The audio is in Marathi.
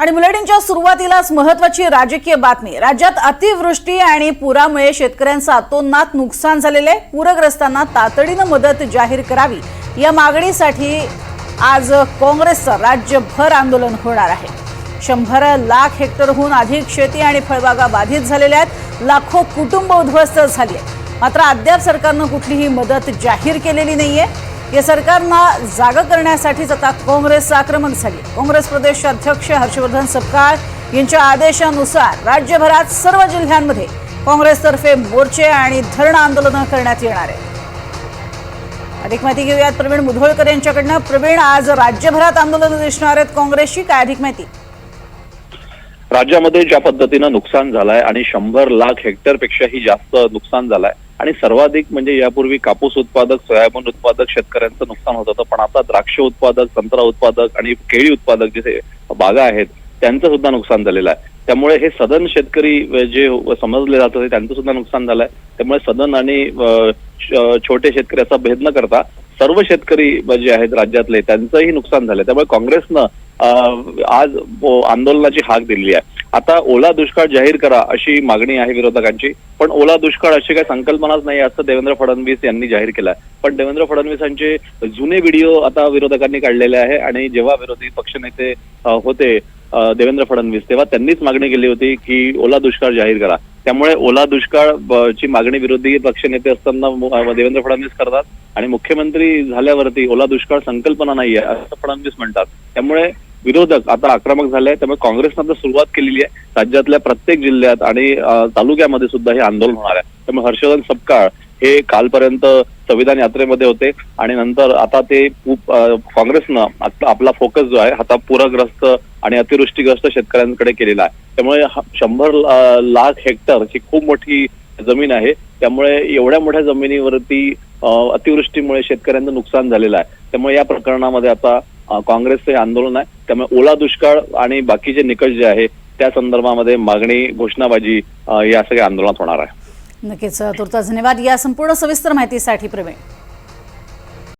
आणि बुलेटिनच्या सुरुवातीलाच महत्त्वाची राजकीय बातमी। राज्यात अतिवृष्टी आणि पुरामुळे शेतकऱ्यांचं अतोनात नुकसान झालेले आहे। पूरग्रस्तांना तातडीने मदत जाहीर करावी या मागणीसाठी आज काँग्रेसचं राज्यभर आंदोलन होणार आहे। 100 लाख हेक्टरहून अधिक शेती आणि फळबागा बाधित झालेल्या आहेत। लाखो कुटुंब उद्ध्वस्त झाली आहेत। मात्र अद्याप सरकारने कुठलीही मदत जाहीर केलेली नाहीये। या सरकारना जागा करण्यासाठीच आता काँग्रेस आक्रमक झाली। काँग्रेस प्रदेश अध्यक्ष हर्षवर्धन सपकाळ यांच्या आदेशानुसार राज्यभरात सर्व जिल्ह्यांमध्ये काँग्रेसतर्फे मोर्चे आणि धरणं आंदोलन करण्यात येणार आहे। अधिक माहिती घेऊयात प्रवीण मुधोळकर यांच्याकडून। प्रवीण, आज राज्यभरात आंदोलन दिसणार आहेत काँग्रेसची, काय अधिक माहिती? राज्यामध्ये ज्या पद्धतीने नुकसान झालंय आणि 100 लाख हेक्टर पेक्षाही जास्त नुकसान झालंय आणि सर्वाधिक म्हणजे यापूर्वी कापूस उत्पादक, सोयाबीन उत्पादक शेतकऱ्यांचं नुकसान होत होतं, पण आता द्राक्ष उत्पादक, संत्रा उत्पादक आणि केळी उत्पादक जे बागा आहेत त्यांचं सुद्धा नुकसान झालेलं आहे। त्यामुळे हे सदन शेतकरी जे समजले जात होते त्यांचं सुद्धा नुकसान झालंय। त्यामुळे सदन आणि छोटे शेतकरी असा भेद न करता सर्व शेतकरी जे आहेत राज्यातले त्यांचंही नुकसान झालंय। त्यामुळे काँग्रेसनं आज आंदोलनाची हाक दिली आहे। आता ओला दुष्काळ जाहीर करा अशी मागणी आहे विरोधकांची, पण ओला दुष्काळ अशी काही संकल्पनाच नाही असं देवेंद्र फडणवीस यांनी जाहीर केलं आहे। पण देवेंद्र फडणवीसांचे जुने व्हिडिओ आता विरोधकांनी काढलेले आहे आणि जेव्हा विरोधी पक्षनेते होते देवेंद्र फडणवीस तेव्हा त्यांनीच मागणी केली होती की ओला दुष्काळ जाहीर करा। त्यामुळे ओला दुष्काळ ची मागणी विरोधी पक्षनेते असताना देवेंद्र फडणवीस करतात आणि मुख्यमंत्री झाल्यावरती ओला दुष्काळ संकल्पना नाहीये असं फडणवीस म्हणतात। त्यामुळे विरोधक आता आक्रमक झाले। त्यामुळे काँग्रेसनं आता सुरुवात केलेली आहे। राज्यातल्या प्रत्येक जिल्ह्यात आणि तालुक्यामध्ये सुद्धा हे आंदोलन होणार आहे। त्यामुळे हर्षवर्धन सपकाळ हे कालपर्यंत संविधान यात्रेमध्ये होते आणि नंतर आता ते काँग्रेसनं आपला फोकस जो आहे आता पूरग्रस्त आणि अतिवृष्टीग्रस्त शेतकऱ्यांकडे केलेला आहे। त्यामुळे 100 लाख हेक्टर ही खूप मोठी जमीन आहे। त्यामुळे एवढ्या मोठ्या जमिनीवरती अतिवृष्टीमुळे शेतकऱ्यांचं नुकसान झालेलं आहे। त्यामुळे या प्रकरणामध्ये आता काँग्रेसचे आंदोलन आहे। त्यामुळे ओला दुष्काळ आणि बाकीचे निकष जे आहे त्या संदर्भामध्ये मागणी, घोषणाबाजी या सगळ्या आंदोलनात होणार आहे। नक्कीच, तुर्तास धन्यवाद या संपूर्ण सविस्तर माहितीसाठी प्रवीण।